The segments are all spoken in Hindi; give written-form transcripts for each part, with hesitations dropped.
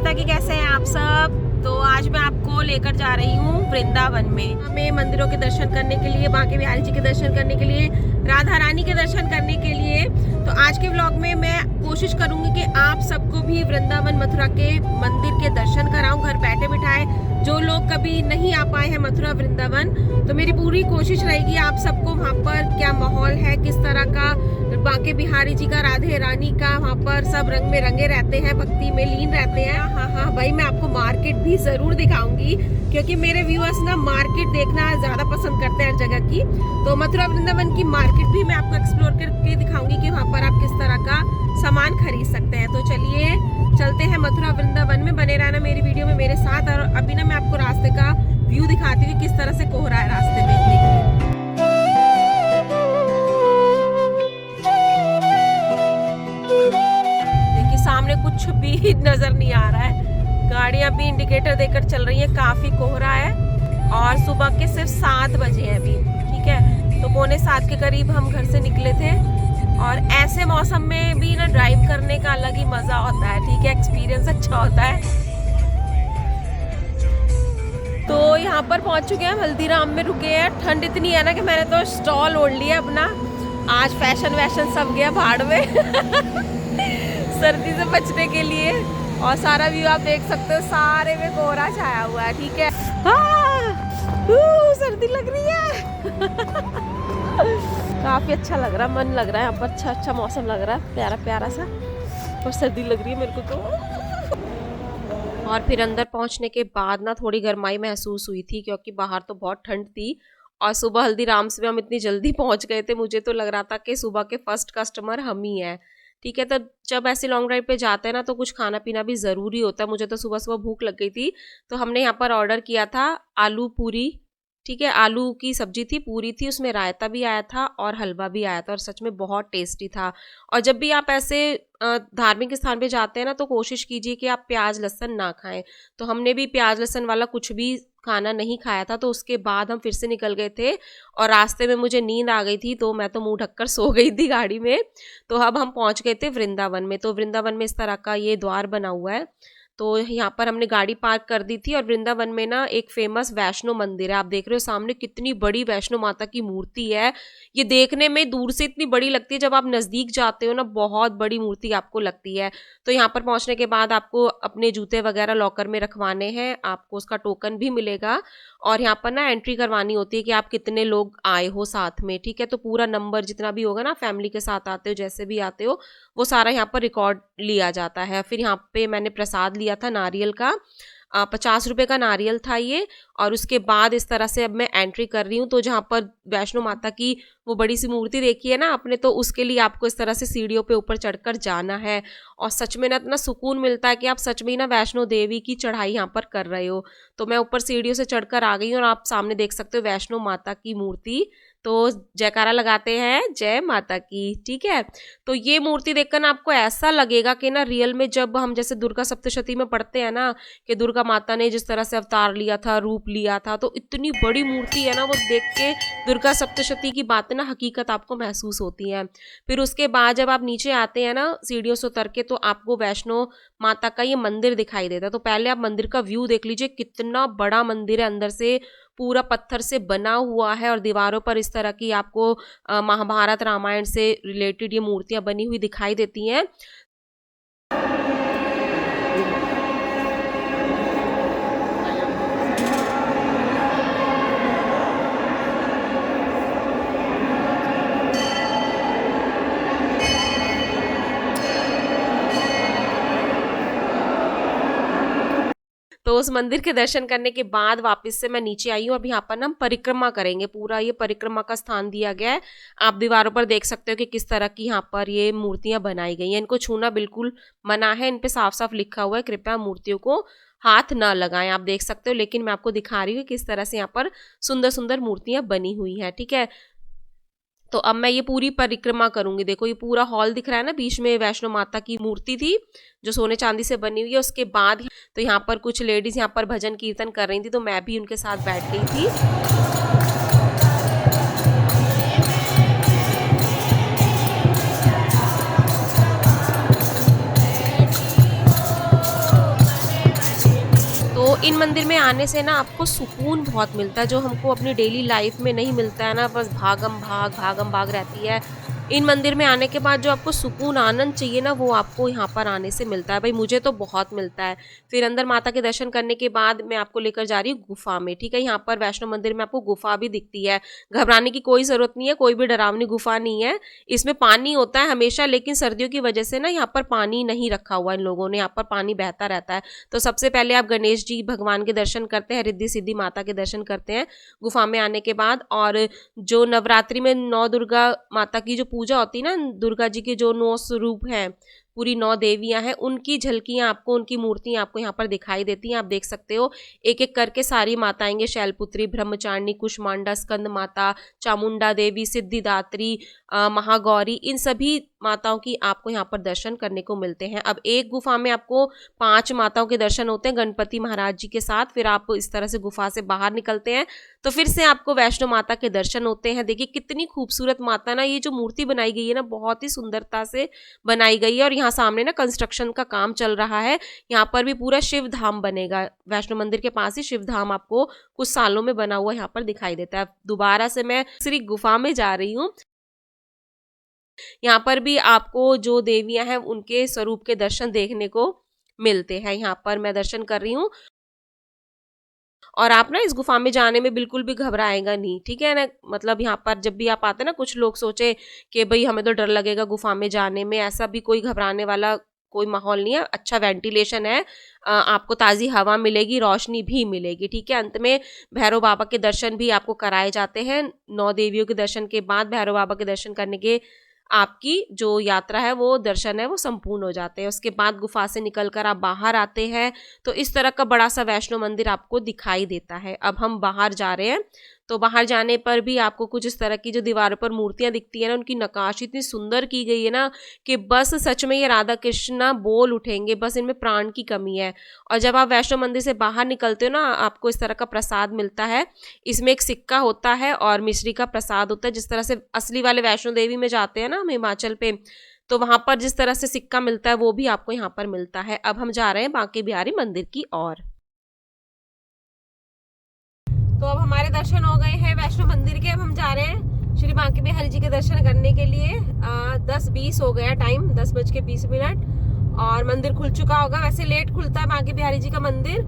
माता की, कैसे हैं आप सब। तो आज मैं आपको लेकर जा रही हूँ वृंदावन में, हमें मंदिरों के दर्शन करने के लिए, बांके बिहारी जी के दर्शन करने के लिए, राधा रानी के दर्शन करने के लिए। तो आज के व्लॉग में मैं कोशिश करूंगी कि आप सबको भी वृंदावन मथुरा के मंदिर के दर्शन कराऊं घर बैठे बिठाए। जो लोग कभी नहीं आ पाए हैं मथुरा वृंदावन, तो मेरी पूरी कोशिश रहेगी आप सबको वहाँ पर क्या माहौल है, किस तरह का बांके बिहारी जी का, राधे रानी का, वहाँ पर सब रंग में रंगे रहते हैं, भक्ति में लीन रहते हैं। हाँ भाई, मैं आपको मार्केट भी जरूर दिखाऊंगी, क्योंकि मेरे व्यूअर्स ना मार्केट देखना ज्यादा पसंद करते हैं हर जगह की। तो मथुरा वृंदावन की मार्केट भी मैं आपको एक्सप्लोर करके दिखाऊंगी कि वहाँ पर आप किस तरह का सामान खरीद सकते हैं। तो चलिए चलते हैं मथुरा वृंदावन में, बने रहना मेरी वीडियो में मेरे साथ। और अभी ना मैं आपको रास्ते का व्यू दिखाती हूँ किस तरह से कोहरा है रास्ते में। देखिए सामने कुछ भी नजर नहीं आ रहा है, गाड़ियां भी इंडिकेटर देकर चल रही हैं, काफी कोहरा है। और सुबह के सिर्फ 7 बजे हैं अभी, ठीक है। तो 6:45 के करीब हम घर से निकले थे। और ऐसे मौसम में भी ना ड्राइव करने का अलग ही मजा होता है, ठीक है, एक्सपीरियंस अच्छा होता है। तो यहाँ पर पहुँच चुके हैं, हल्दीराम में रुके हैं। ठंड इतनी है ना कि मैंने तो स्टॉल ओढ़ लिया अपना, आज फैशन वैशन सब गया भाड़ में सर्दी से बचने के लिए। और सारा व्यू आप देख सकते हो, सारे में कोहरा छाया हुआ है, ठीक है। सर्दी लग रही है काफी अच्छा लग रहा है, मन लग रहा है यहाँ पर, अच्छा मौसम लग रहा है, प्यारा प्यारा सा। और सर्दी लग रही है मेरे को तो। और फिर अंदर पहुंचने के बाद ना थोड़ी गर्माई महसूस हुई थी, क्योंकि बाहर तो बहुत ठंड थी। और सुबह हल्दीराम से हम इतनी जल्दी पहुंच गए थे, मुझे तो लग रहा था कि सुबह के फर्स्ट कस्टमर हम ही हैं, ठीक है। तो जब ऐसे लॉन्ग ड्राइव पे जाते हैं ना, तो कुछ खाना पीना भी ज़रूरी होता है। मुझे तो सुबह सुबह भूख लग गई थी, तो हमने यहाँ पर ऑर्डर किया था आलू पूरी, ठीक है। आलू की सब्जी थी, पूरी थी, उसमें रायता भी आया था और हलवा भी आया था, और सच में बहुत टेस्टी था। और जब भी आप ऐसे धार्मिक स्थान पे जाते हैं ना, तो कोशिश कीजिए कि आप प्याज लहसुन ना खाएं। तो हमने भी प्याज लहसुन वाला कुछ भी खाना नहीं खाया था। तो उसके बाद हम फिर से निकल गए थे, और रास्ते में मुझे नींद आ गई थी, तो मैं तो मुंह ढककर सो गई थी गाड़ी में। तो अब हम पहुंच गए थे वृंदावन में। तो वृंदावन में इस तरह का ये द्वार बना हुआ है, तो यहाँ पर हमने गाड़ी पार्क कर दी थी। और वृंदावन में ना एक फेमस वैष्णो मंदिर है, आप देख रहे हो सामने कितनी बड़ी वैष्णो माता की मूर्ति है। ये देखने में दूर से इतनी बड़ी लगती है, जब आप नज़दीक जाते हो ना बहुत बड़ी मूर्ति आपको लगती है। तो यहाँ पर पहुँचने के बाद आपको अपने जूते वगैरह लॉकर में रखवाने हैं, आपको उसका टोकन भी मिलेगा। और यहाँ पर ना एंट्री करवानी होती है कि आप कितने लोग आए हो साथ में, ठीक है। तो पूरा नंबर जितना भी होगा ना, फैमिली के साथ आते हो जैसे भी आते हो, वो सारा यहाँ पर रिकॉर्ड लिया जाता है। फिर यहाँ पे मैंने प्रसाद लिया था नारियल का, 50 रुपए का नारियल था ये। और उसके बाद इस तरह से अब मैं एंट्री कर रही हूँ। तो जहाँ पर वैष्णो माता की वो बड़ी सी मूर्ति देखी है ना आपने, तो उसके लिए आपको इस तरह से सीढ़ियों पे ऊपर चढ़कर जाना है। और सच में ना इतना सुकून मिलता है कि आप सच में ही ना वैष्णो देवी की चढ़ाई यहाँ पर कर रहे हो। तो मैं ऊपर सीढ़ियों से चढ़कर आ गई हूँ, और आप सामने देख सकते हो वैष्णो माता की मूर्ति। तो जयकारा लगाते हैं जय माता की, ठीक है। तो ये मूर्ति देखकर ना आपको ऐसा लगेगा कि ना रियल में, जब हम जैसे दुर्गा सप्तशती में पढ़ते हैं ना कि दुर्गा माता ने जिस तरह से अवतार लिया था, रूप लिया था, तो इतनी बड़ी मूर्ति है ना, वो देख के दुर्गा सप्तशती की बातें ना हकीकत आपको महसूस होती हैं। फिर उसके बाद जब आप नीचे आते हैं ना सीढ़ियों से उतर के, तो आपको वैष्णो माता का ये मंदिर दिखाई देता है। तो पहले आप मंदिर का व्यू देख लीजिए, कितना बड़ा मंदिर है, अंदर से पूरा पत्थर से बना हुआ है। और दीवारों पर इस तरह की आपको महाभारत रामायण से रिलेटेड ये मूर्तियां बनी हुई दिखाई देती हैं। तो उस मंदिर के दर्शन करने के बाद वापस से मैं नीचे आई हूँ। अब यहाँ पर ना हम परिक्रमा करेंगे, पूरा ये परिक्रमा का स्थान दिया गया है। आप दीवारों पर देख सकते हो कि किस तरह की यहाँ पर ये मूर्तियां बनाई गई हैं। इनको छूना बिल्कुल मना है, इन पे साफ साफ लिखा हुआ है कृपया मूर्तियों को हाथ ना लगाएं, आप देख सकते हो। लेकिन मैं आपको दिखा रही हूँ किस तरह से यहाँ पर सुंदर सुंदर मूर्तियां बनी हुई हैं, ठीक है। तो अब मैं ये पूरी परिक्रमा करूंगी। देखो ये पूरा हॉल दिख रहा है ना, बीच में वैष्णो माता की मूर्ति थी जो सोने चांदी से बनी हुई है। उसके बाद तो यहाँ पर कुछ लेडीज यहाँ पर भजन कीर्तन कर रही थी, तो मैं भी उनके साथ बैठ गई थी। इन मंदिर में आने से ना आपको सुकून बहुत मिलता है, जो हमको अपनी डेली लाइफ में नहीं मिलता है ना, बस भागम भाग रहती है। इन मंदिर में आने के बाद जो आपको सुकून आनंद चाहिए ना, वो आपको यहाँ पर आने से मिलता है। भाई मुझे तो बहुत मिलता है। फिर अंदर माता के दर्शन करने के बाद मैं आपको लेकर जा रही हूँ गुफा में, ठीक है। यहाँ पर वैष्णो मंदिर में आपको गुफा भी दिखती है, घबराने की कोई ज़रूरत नहीं है, कोई भी डरावनी गुफा नहीं है। इसमें पानी होता है हमेशा, लेकिन सर्दियों की वजह से ना यहाँ पर पानी नहीं रखा हुआ इन लोगों ने, यहाँ पर पानी बहता रहता है। तो सबसे पहले आप गणेश जी भगवान के दर्शन करते हैं, रिद्धि सिद्धि माता के दर्शन करते हैं गुफा में आने के बाद। और जो नवरात्रि में 9 दुर्गा माता की जो पूजा होती है ना, दुर्गा जी के जो 9 स्वरूप हैं, पूरी 9 देवियां हैं, उनकी झलकियां आपको, उनकी मूर्तियां आपको यहाँ पर दिखाई देती हैं। आप देख सकते हो एक एक करके सारी माता आएंगे, शैलपुत्री, ब्रह्मचारिणी, कुष्मांडा, स्कंद माता, चामुंडा देवी, सिद्धिदात्री, महागौरी, इन सभी माताओं की आपको यहाँ पर दर्शन करने को मिलते हैं। अब एक गुफा में आपको 5 माताओं के दर्शन होते हैं गणपति महाराज जी के साथ। फिर आप इस तरह से गुफा से बाहर निकलते हैं तो फिर से आपको वैष्णो माता के दर्शन होते हैं। देखिए कितनी खूबसूरत माता ना, ये जो मूर्ति बनाई गई है ना, बहुत ही सुंदरता से बनाई गई है। और यहाँ सामने ना कंस्ट्रक्शन का काम चल रहा है, यहाँ पर भी पूरा शिव धाम बनेगा। वैष्णो मंदिर के पास ही शिव धाम आपको कुछ सालों में बना हुआ यहाँ पर दिखाई देता है। दोबारा से मैं श्री गुफा में जा रही हूँ। यहाँ पर भी आपको जो देवियां हैं उनके स्वरूप के दर्शन देखने को मिलते हैं। यहाँ पर मैं दर्शन कर रही हूँ और आप ना इस गुफा में जाने में बिल्कुल भी घबराएगा नहीं, ठीक है ना। मतलब यहाँ पर जब भी आप आते हैं ना, कुछ लोग सोचे कि भाई हमें तो डर लगेगा गुफा में जाने में, ऐसा भी कोई घबराने वाला कोई माहौल नहीं है। अच्छा वेंटिलेशन है, आपको ताज़ी हवा मिलेगी, रोशनी भी मिलेगी, ठीक है। अंत में भैरव बाबा के दर्शन भी आपको कराए जाते हैं। 9 देवियों के दर्शन के बाद भैरव बाबा के दर्शन करने के आपकी जो यात्रा है, वो दर्शन है, वो संपूर्ण हो जाते हैं। उसके बाद गुफा से निकलकर आप बाहर आते हैं तो इस तरह का बड़ा सा वैष्णो मंदिर आपको दिखाई देता है। अब हम बाहर जा रहे हैं तो बाहर जाने पर भी आपको कुछ इस तरह की जो दीवारों पर मूर्तियां दिखती है ना, उनकी नक्काशी इतनी सुंदर की गई है ना कि बस सच में ये राधा कृष्ण बोल उठेंगे, बस इनमें प्राण की कमी है। और जब आप वैष्णो मंदिर से बाहर निकलते हो ना, आपको इस तरह का प्रसाद मिलता है। इसमें एक सिक्का होता है और मिश्री का प्रसाद होता है। जिस तरह से असली वाले वैष्णो देवी में जाते हैं ना हम हिमाचल पे, तो वहाँ पर जिस तरह से सिक्का मिलता है वो भी आपको यहाँ पर मिलता है। अब हम जा रहे हैं बांके बिहारी मंदिर की ओर। तो अब हमारे दर्शन हो गए हैं वैष्णो मंदिर के। अब हम जा रहे हैं श्री बांके बिहारी जी के दर्शन करने के लिए। 10:20 हो गया टाइम, 10:20 और मंदिर खुल चुका होगा। वैसे लेट खुलता है बांके बिहारी जी का मंदिर।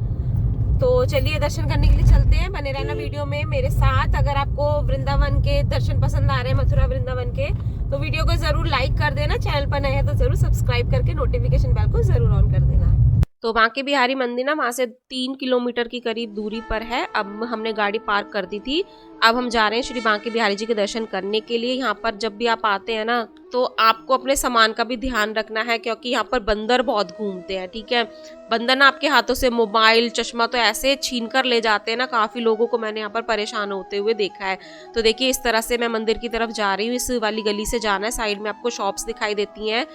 तो चलिए दर्शन करने के लिए चलते हैं। बने रहना वीडियो में मेरे साथ। अगर आपको वृंदावन के दर्शन पसंद आ रहे हैं, मथुरा वृंदावन के, तो वीडियो को जरूर लाइक कर देना। चैनल पर नए हैं तो जरूर सब्सक्राइब करके नोटिफिकेशन बेल को जरूर ऑन कर देना। तो बांके बिहारी मंदिर ना वहाँ से 3 किलोमीटर की करीब दूरी पर है। अब हमने गाड़ी पार्क कर दी थी। अब हम जा रहे हैं श्री बांके बिहारी जी के दर्शन करने के लिए। यहाँ पर जब भी आप आते हैं ना, तो आपको अपने सामान का भी ध्यान रखना है, क्योंकि यहाँ पर बंदर बहुत घूमते हैं, ठीक है। बंदर ना आपके हाथों से मोबाइल, चश्मा तो ऐसे छीन कर ले जाते हैं ना, काफ़ी लोगों को मैंने यहाँ पर परेशान होते हुए देखा है। तो देखिए इस तरह से मैं मंदिर की तरफ जा रही हूँ। इस वाली गली से जाना है, साइड में आपको शॉप्स दिखाई देती हैं।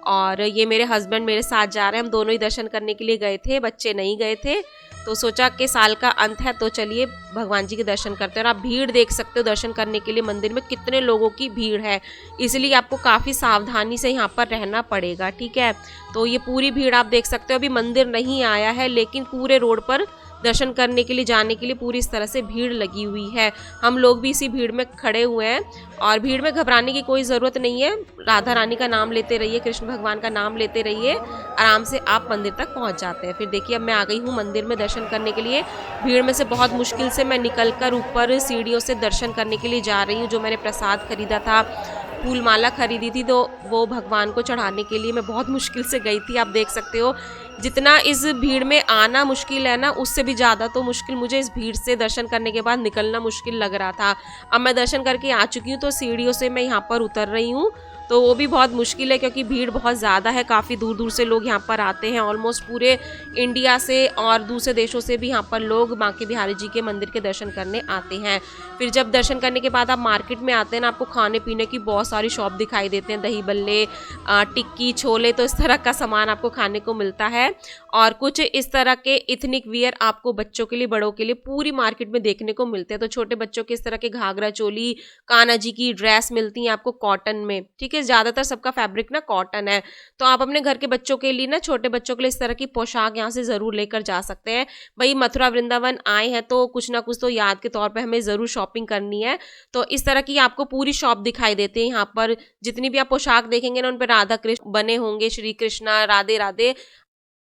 और ये मेरे हस्बैंड मेरे साथ जा रहे हैं। हम दोनों ही दर्शन करने के लिए गए थे, बच्चे नहीं गए थे। तो सोचा कि साल का अंत है तो चलिए भगवान जी के दर्शन करते हैं। और आप भीड़ देख सकते हो दर्शन करने के लिए मंदिर में कितने लोगों की भीड़ है, इसलिए आपको काफ़ी सावधानी से यहाँ पर रहना पड़ेगा, ठीक है। तो ये पूरी भीड़ आप देख सकते हो। अभी मंदिर नहीं आया है, लेकिन पूरे रोड पर दर्शन करने के लिए, जाने के लिए पूरी इस तरह से भीड़ लगी हुई है। हम लोग भी इसी भीड़ में खड़े हुए हैं और भीड़ में घबराने की कोई ज़रूरत नहीं है। राधा रानी का नाम लेते रहिए, कृष्ण भगवान का नाम लेते रहिए, आराम से आप मंदिर तक पहुंच जाते हैं। फिर देखिए अब मैं आ गई हूँ मंदिर में दर्शन करने के लिए। भीड़ में से बहुत मुश्किल से मैं निकलकर ऊपर सीढ़ियों से दर्शन करने के लिए जा रही हूँ। जो मैंने प्रसाद खरीदा था, फूल माला खरीदी थी, तो वो भगवान को चढ़ाने के लिए मैं बहुत मुश्किल से गई थी। आप देख सकते हो जितना इस भीड़ में आना मुश्किल है ना, उससे भी ज़्यादा तो मुश्किल मुझे इस भीड़ से दर्शन करने के बाद निकलना मुश्किल लग रहा था। अब मैं दर्शन करके आ चुकी हूँ, तो सीढ़ियों से मैं यहाँ पर उतर रही हूँ। तो वो भी बहुत मुश्किल है क्योंकि भीड़ बहुत ज़्यादा है। काफ़ी दूर दूर से लोग यहाँ पर आते हैं, ऑलमोस्ट पूरे इंडिया से और दूसरे देशों से भी यहाँ पर लोग बांके बिहारी जी के मंदिर के दर्शन करने आते हैं। फिर जब दर्शन करने के बाद आप मार्केट में आते हैं ना, आपको खाने पीने की बहुत सारी शॉप दिखाई देते हैं, दही बल्ले, टिक्की, छोले, तो इस तरह का सामान आपको खाने को मिलता है। है। और कुछ इस तरह के इथनिक वियर आपको बच्चों के लिए, बड़ों के लिए पूरी मार्केट में देखने को मिलते हैं। तो छोटे बच्चों के इस तरह के घाघरा चोली, कान्हा जी की ड्रेस मिलती है आपको कॉटन में, ठीक है। ज्यादातर सबका फैब्रिक ना कॉटन है, तो आप अपने घर के बच्चों के लिए ना, छोटे बच्चों के लिए इस तरह की पोशाक यहाँ से जरूर लेकर जा सकते हैं। भाई मथुरा वृंदावन आए हैं तो कुछ ना कुछ तो याद के तौर पे हमें जरूर शॉपिंग करनी है। तो इस तरह की आपको पूरी शॉप दिखाई देती है यहाँ पर। जितनी भी आप पोशाक देखेंगे ना, उन पर राधा कृष्ण बने होंगे, श्री कृष्णा, राधे राधे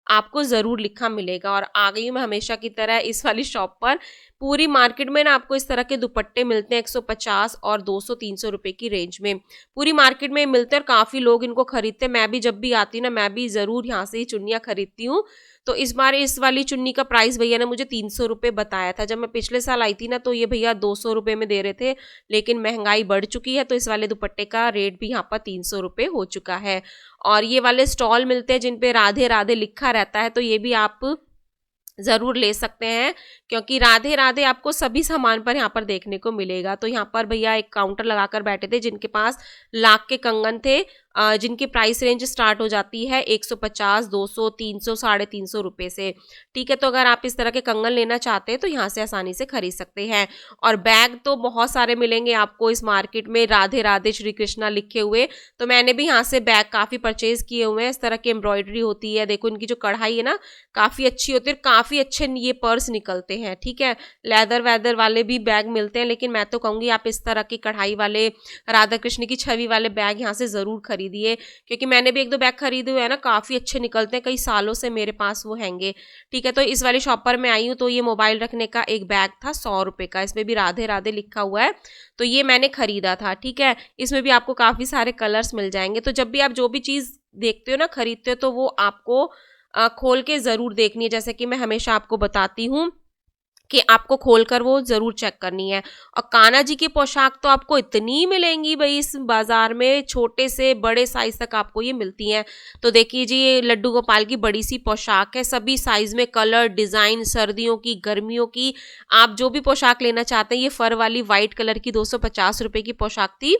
आपको जरूर लिखा मिलेगा। और आ गई हूँ मैं हमेशा की तरह इस वाली शॉप पर। पूरी मार्केट में ना आपको इस तरह के दुपट्टे मिलते हैं 150 और 200-300 रुपए की रेंज में, पूरी मार्केट में मिलते हैं। और काफी लोग इनको खरीदते हैं। मैं भी जब भी आती ना, मैं भी जरूर यहाँ से ही चुन्नियाँ खरीदती हूँ। तो इस बार इस वाली चुन्नी का प्राइस भैया ने मुझे 300 रुपये बताया था। जब मैं पिछले साल आई थी ना, तो ये भैया 200 रुपये में दे रहे थे, लेकिन महंगाई बढ़ चुकी है तो इस वाले दुपट्टे का रेट भी यहाँ पर 300 रुपये हो चुका है। और ये वाले स्टॉल मिलते हैं जिन पे राधे राधे लिखा रहता है, तो ये भी आप जरूर ले सकते हैं, क्योंकि राधे राधे आपको सभी सामान पर यहाँ पर देखने को मिलेगा। तो यहाँ पर भैया एक काउंटर लगाकर बैठे थे जिनके पास लाख के कंगन थे, जिनकी प्राइस रेंज स्टार्ट हो जाती है 150, 200, 300, 350 रुपये से, ठीक है। तो अगर आप इस तरह के कंगन लेना चाहते हैं तो यहाँ से आसानी से खरीद सकते हैं। और बैग तो बहुत सारे मिलेंगे आपको इस मार्केट में, राधे राधे श्री कृष्णा लिखे हुए। तो मैंने भी यहाँ से बैग काफ़ी परचेज किए हुए हैं। इस तरह की एम्ब्रॉयडरी होती है, देखो इनकी जो कढ़ाई है ना काफ़ी अच्छी होती है, काफ़ी अच्छे ये पर्स निकलते हैं, ठीक है। लेदर वेदर वाले भी बैग मिलते हैं, लेकिन मैं तो कहूँगी आप इस तरह की कढ़ाई वाले, राधा कृष्ण की छवि वाले बैग यहाँ से ज़रूर खरीदिए, क्योंकि मैंने भी 1-2 बैग खरीदे हुए हैं ना, काफ़ी अच्छे निकलते हैं, कई सालों से मेरे पास वो हैंगे, ठीक है। तो इस वाली शॉप पर मैं आई हूँ, तो ये मोबाइल रखने का एक बैग था 100 रुपये का, इसमें भी राधे राधे लिखा हुआ है, तो ये मैंने खरीदा था, ठीक है। इसमें भी आपको काफ़ी सारे कलर्स मिल जाएंगे। तो जब भी आप जो भी चीज़ देखते हो ना, खरीदते हो, तो वो आपको खोल के ज़रूर देखनी है। जैसे कि मैं हमेशा आपको बताती हूँ कि आपको खोलकर वो जरूर चेक करनी है। और कान्हा जी की पोशाक तो आपको इतनी मिलेंगी भाई इस बाजार में, छोटे से बड़े साइज तक आपको ये मिलती हैं। तो देखिए जी, ये लड्डू गोपाल की बड़ी सी पोशाक है, सभी साइज में, कलर, डिजाइन, सर्दियों की, गर्मियों की, आप जो भी पोशाक लेना चाहते हैं। ये फर वाली व्हाइट कलर की 250 रुपए की पोशाक थी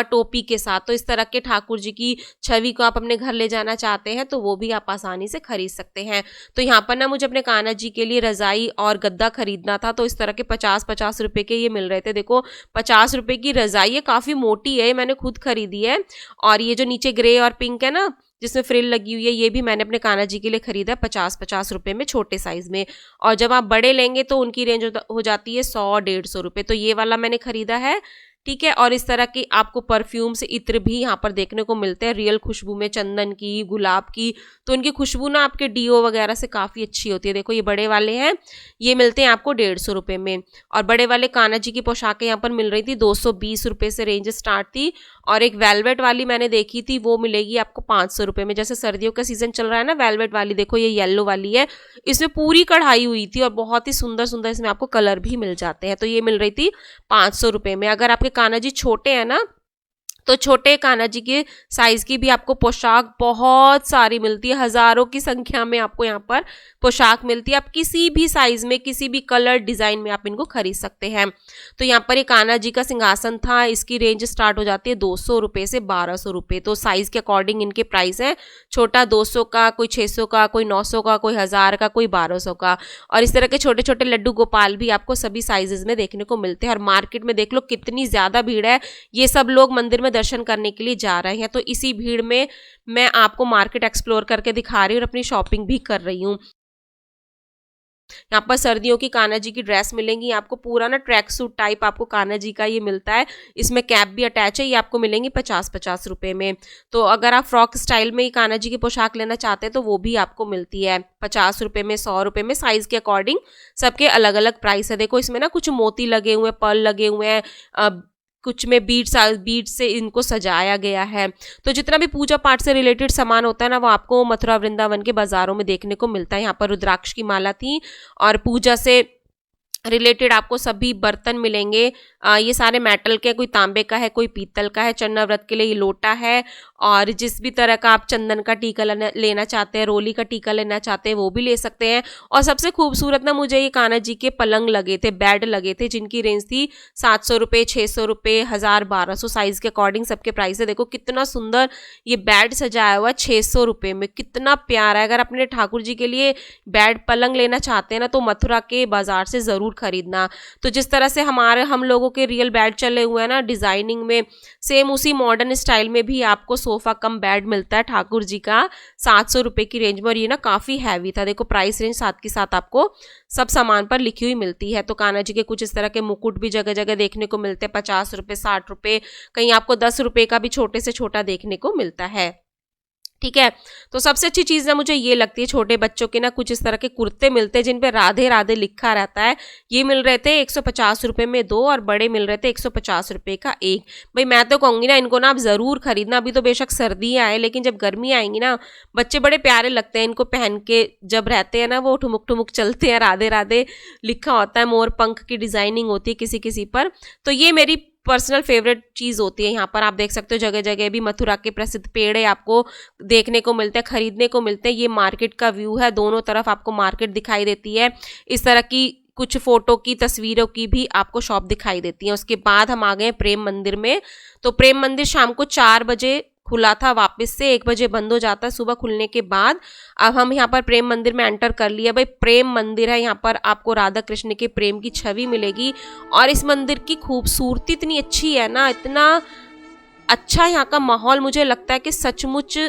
टोपी के साथ। तो इस तरह के ठाकुर जी की छवि को आप अपने घर ले जाना चाहते हैं तो वो भी आप आसानी से खरीद सकते हैं। तो यहाँ पर ना मुझे अपने कान्हा जी के लिए रजाई और गद्दा खरीदना था, तो इस तरह के 50-50 रुपए के ये मिल रहे थे। देखो 50 रुपए की रजाई है, काफ़ी मोटी है, मैंने खुद खरीदी है। और ये जो नीचे ग्रे और पिंक है ना, जिसमें फ्रिल लगी हुई है, ये भी मैंने अपने कान्हा जी के लिए खरीदा 50-50 रुपए में, छोटे साइज में। और जब आप बड़े लेंगे तो उनकी रेंज हो जाती है 100-150 रुपये। तो ये वाला मैंने खरीदा है, ठीक है। और इस तरह की आपको परफ्यूम से इत्र भी यहाँ पर देखने को मिलते हैं, रियल खुशबू में, चंदन की, गुलाब की। तो उनकी खुशबू ना आपके डीओ वगैरह से काफ़ी अच्छी होती है। देखो ये बड़े वाले हैं, ये मिलते हैं आपको 150 रुपये में। और बड़े वाले कान्हा जी की पोशाकें यहाँ पर मिल रही थी 220 रुपये से रेंज स्टार्ट थी। और एक वेलवेट वाली मैंने देखी थी, वो मिलेगी आपको 500 रुपये में। जैसे सर्दियों का सीजन चल रहा है ना, वेलवेट वाली देखो ये येलो वाली है, इसमें पूरी कढ़ाई हुई थी और बहुत ही सुंदर सुंदर इसमें आपको कलर भी मिल जाते हैं। तो ये मिल रही थी 500 रुपये में। अगर आपके कान्हा जी छोटे हैं ना, तो छोटे कान्हा जी के साइज की भी आपको पोशाक बहुत सारी मिलती है, हजारों की संख्या में आपको यहाँ पर पोशाक मिलती है। आप किसी भी साइज में, किसी भी कलर, डिजाइन में आप इनको खरीद सकते हैं। तो यहाँ पर एक कान्हा जी का सिंहासन था, इसकी रेंज स्टार्ट हो जाती है 200 रुपये से 1200 रुपये। तो साइज के अकॉर्डिंग इनके प्राइस हैं, छोटा 200 का, कोई 600 का, कोई 900 का, कोई 1000 का, कोई 1200 का। और इस तरह के छोटे छोटे लड्डू गोपाल भी आपको सभी साइजेस में देखने को मिलते हैं। और मार्केट में देख लो कितनी ज्यादा भीड़ है, ये सब लोग मंदिर में दर्शन करने के लिए जा रहे हैं। तो इसी भीड़ में मैं आपको मार्केट एक्सप्लोर करके दिखा रही हूँ और अपनी शॉपिंग भी कर रही हूँ। यहाँ पर सर्दियों की कान्हा जी की ड्रेस मिलेंगी आपको, पूरा ना ट्रैक सूट टाइप आपको कान्हा जी का ये मिलता है, इसमें कैप भी अटैच है। ये आपको मिलेंगी 50-50 रुपये में। तो अगर आप फ्रॉक स्टाइल में ही कान्हा जी की पोशाक लेना चाहते हैं तो वो भी आपको मिलती है 50 रुपये में, 100 रुपये में, साइज के अकॉर्डिंग सबके अलग अलग प्राइस है। देखो इसमें ना कुछ मोती लगे हुए हैं, पर्ल लगे हुए हैं, कुछ में बीड से इनको सजाया गया है। तो जितना भी पूजा पाठ से रिलेटेड सामान होता है ना, वो आपको मथुरा वृंदावन के बाजारों में देखने को मिलता है। यहाँ पर रुद्राक्ष की माला थी और पूजा से रिलेटेड आपको सभी बर्तन मिलेंगे। ये सारे मेटल के, कोई तांबे का है, कोई पीतल का है, चन्ना व्रत के लिए ये लोटा है। और जिस भी तरह का आप चंदन का टीका लेना चाहते हैं, रोली का टीका लेना चाहते हैं, वो भी ले सकते हैं। और सबसे खूबसूरत ना मुझे ये कान्हा जी के पलंग लगे थे, बेड लगे थे, जिनकी रेंज थी 700 रुपये, 600 रुपये, 1000, 1200 साइज के अकॉर्डिंग सबके प्राइस है। देखो कितना सुंदर ये बेड सजाया हुआ है 600 रुपये में, कितना प्यारा है। अगर अपने ठाकुर जी के लिए बेड पलंग लेना चाहते हैं ना तो मथुरा के बाजार से ज़रूर खरीदना। तो जिस तरह से हम लोगों के रियल बेड चले हुए हैं ना डिज़ाइनिंग में, सेम उसी मॉडर्न स्टाइल में भी आपको सोफ़ा कम बेड मिलता है ठाकुर जी का 700 रुपये की रेंज में। और ये ना काफ़ी हैवी था, देखो प्राइस रेंज साथ के साथ आपको सब सामान पर लिखी हुई मिलती है। तो कान्हा जी के कुछ इस तरह के मुकुट भी जगह जगह देखने को मिलते हैं, 50 रुपये, 60 रुपये, कहीं आपको 10 रुपये का भी छोटे से छोटा देखने को मिलता है। ठीक है, तो सबसे अच्छी चीज़ ना मुझे ये लगती है, छोटे बच्चों के ना कुछ इस तरह के कुर्ते मिलते हैं जिन पे राधे राधे लिखा रहता है। ये मिल रहे थे 150 रुपये में 2 और बड़े मिल रहे थे 150 रुपये का 1। भाई मैं तो कहूँगी ना इनको ना आप ज़रूर खरीदना। अभी तो बेशक सर्दियाँ आए लेकिन जब गर्मी आएंगी ना बच्चे बड़े प्यारे लगते हैं इनको पहन के, जब रहते हैं ना वो ठुमुक ठुमुक चलते हैं, राधे राधे लिखा होता है, मोर पंख की डिज़ाइनिंग होती है किसी किसी पर। तो ये मेरी पर्सनल फेवरेट चीज़ होती है। यहाँ पर आप देख सकते हो जगह जगह भी मथुरा के प्रसिद्ध पेड़ आपको देखने को मिलते हैं, खरीदने को मिलते हैं। ये मार्केट का व्यू है, दोनों तरफ आपको मार्केट दिखाई देती है। इस तरह की कुछ फोटो की तस्वीरों की भी आपको शॉप दिखाई देती है। उसके बाद हम आ गए प्रेम मंदिर में। तो प्रेम मंदिर शाम को 4 बजे खुला था, वापस से 1 बजे बंद हो जाता है सुबह खुलने के बाद। अब हम यहाँ पर प्रेम मंदिर में एंटर कर लिया। भाई प्रेम मंदिर है, यहाँ पर आपको राधा कृष्ण के प्रेम की छवि मिलेगी। और इस मंदिर की खूबसूरती इतनी अच्छी है ना, इतना अच्छा यहाँ का माहौल, मुझे लगता है कि सचमुच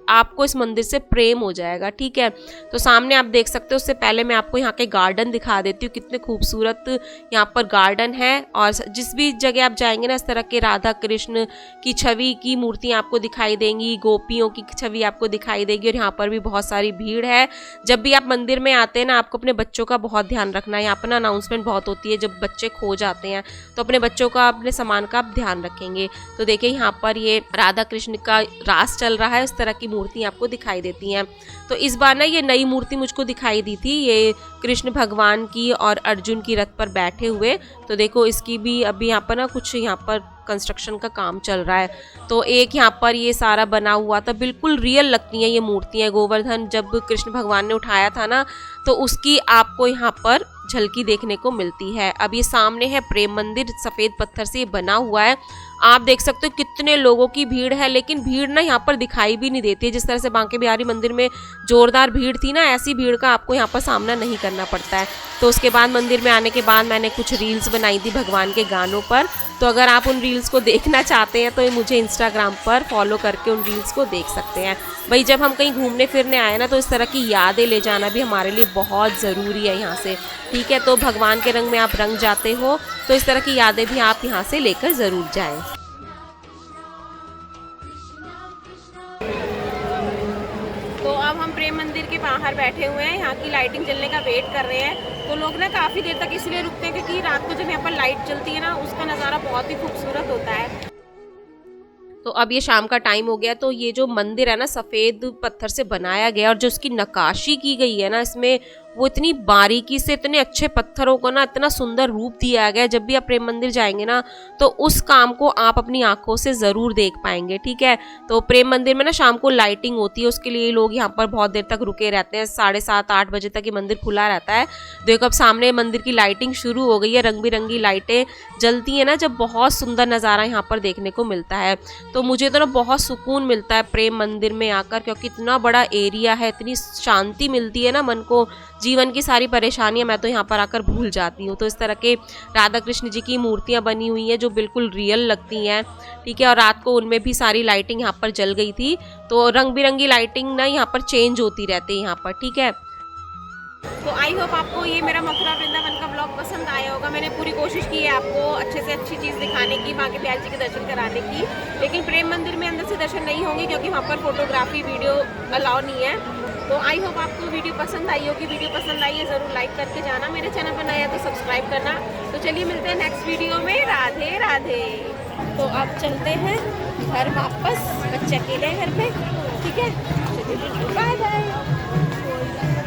आपको इस मंदिर से प्रेम हो जाएगा। ठीक है, तो सामने आप देख सकते हो। उससे पहले मैं आपको यहाँ के गार्डन दिखा देती हूँ, कितने खूबसूरत यहाँ पर गार्डन है। और जिस भी जगह आप जाएंगे ना इस तरह के राधा कृष्ण की छवि की मूर्तियाँ आपको दिखाई देंगी, गोपियों की छवि आपको दिखाई देगी। और यहाँ पर भी बहुत सारी भीड़ है। जब भी आप मंदिर में आते हैं ना आपको अपने बच्चों का बहुत ध्यान रखना है। यहाँ पर ना अनाउंसमेंट बहुत होती है, जब बच्चे खो जाते हैं तो अपने बच्चों का, अपने सामान का आप ध्यान रखेंगे। तो देखिए यहाँ पर ये राधा कृष्ण का रास चल रहा है, इस तरह की मूर्ति आपको दिखाई देती हैं। तो इस बार ना ये नई मूर्ति मुझको दिखाई दी थी, ये कृष्ण भगवान की और अर्जुन की रथ पर बैठे हुए। तो देखो इसकी भी अभी यहाँ पर ना कुछ यहाँ पर कंस्ट्रक्शन का काम चल रहा है। तो एक यहाँ पर ये सारा बना हुआ था, बिल्कुल रियल लगती हैं ये मूर्तियाँ। गोवर्धन जब कृष्ण भगवान ने उठाया था ना तो उसकी आपको यहाँ पर झलकी देखने को मिलती है। अब ये सामने है प्रेम मंदिर, सफ़ेद पत्थर से बना हुआ है। आप देख सकते हो कितने लोगों की भीड़ है, लेकिन भीड़ ना यहाँ पर दिखाई भी नहीं देती है। जिस तरह से बांके बिहारी मंदिर में जोरदार भीड़ थी ना, ऐसी भीड़ का आपको यहाँ पर सामना नहीं करना पड़ता है। तो उसके बाद मंदिर में आने के बाद मैंने कुछ रील्स बनाई थी भगवान के गानों पर। तो अगर आप उन रील्स को देखना चाहते हैं तो मुझे इंस्टाग्राम पर फॉलो करके उन रील्स को देख सकते हैं। भाई जब हम कहीं घूमने फिरने आए ना तो इस तरह की यादें ले जाना भी हमारे लिए बहुत ज़रूरी है यहाँ से। ठीक है, तो भगवान के रंग में आप रंग जाते हो तो इस तरह की यादें भी आप यहाँ से लेकर ज़रूर जाएं। तो अब हम प्रेम मंदिर के बाहर बैठे हुए हैं, यहाँ की लाइटिंग जलने का वेट कर रहे हैं। तो लोग ना काफ़ी देर तक इसलिए रुकते हैं क्योंकि रात को जब यहाँ पर लाइट जलती है ना उसका नज़ारा बहुत ही खूबसूरत होता है। तो अब ये शाम का टाइम हो गया। तो ये जो मंदिर है ना सफ़ेद पत्थर से बनाया गया और जो उसकी नक्काशी की गई है ना इसमें, वो इतनी बारीकी से, इतने अच्छे पत्थरों को ना इतना सुंदर रूप दिया गया। जब भी आप प्रेम मंदिर जाएंगे ना तो उस काम को आप अपनी आंखों से ज़रूर देख पाएंगे। ठीक है, तो प्रेम मंदिर में ना शाम को लाइटिंग होती है, उसके लिए लोग यहाँ पर बहुत देर तक रुके रहते हैं। 7:30 8 बजे तक ये मंदिर खुला रहता है। देखो अब सामने मंदिर की लाइटिंग शुरू हो गई है, रंग बिरंगी लाइटें जलती हैं ना जब, बहुत सुंदर नज़ारा यहाँ पर देखने को मिलता है। तो मुझे तो ना बहुत सुकून मिलता है प्रेम मंदिर में आकर, क्योंकि इतना बड़ा एरिया है, इतनी शांति मिलती है ना मन को। जीवन की सारी परेशानियां मैं तो यहाँ पर आकर भूल जाती हूँ। तो इस तरह के राधा कृष्ण जी की मूर्तियाँ बनी हुई हैं जो बिल्कुल रियल लगती हैं। ठीक है, और रात को उनमें भी सारी लाइटिंग यहाँ पर जल गई थी। तो रंग बिरंगी लाइटिंग ना यहाँ पर चेंज होती रहती है यहाँ पर। ठीक है, तो आई होप आपको ये मेरा मथुरा वृंदावन का ब्लॉग पसंद आया होगा। मैंने पूरी कोशिश की है आपको अच्छे से अच्छी चीज़ दिखाने की, बांके बिहारी जी के दर्शन कराने की। लेकिन प्रेम मंदिर में अंदर से दर्शन नहीं होंगे क्योंकि वहाँ पर फोटोग्राफी वीडियो अलाउ नहीं है। तो आई होप आपको वीडियो पसंद आई होगी। वीडियो पसंद आई है ज़रूर लाइक करके जाना, मेरे चैनल पर नया तो सब्सक्राइब करना। तो चलिए मिलते हैं नेक्स्ट वीडियो में। राधे राधे। तो अब चलते हैं घर वापस, बच्चे अकेले हैं घर पे। ठीक है, चलिए बाय बाय।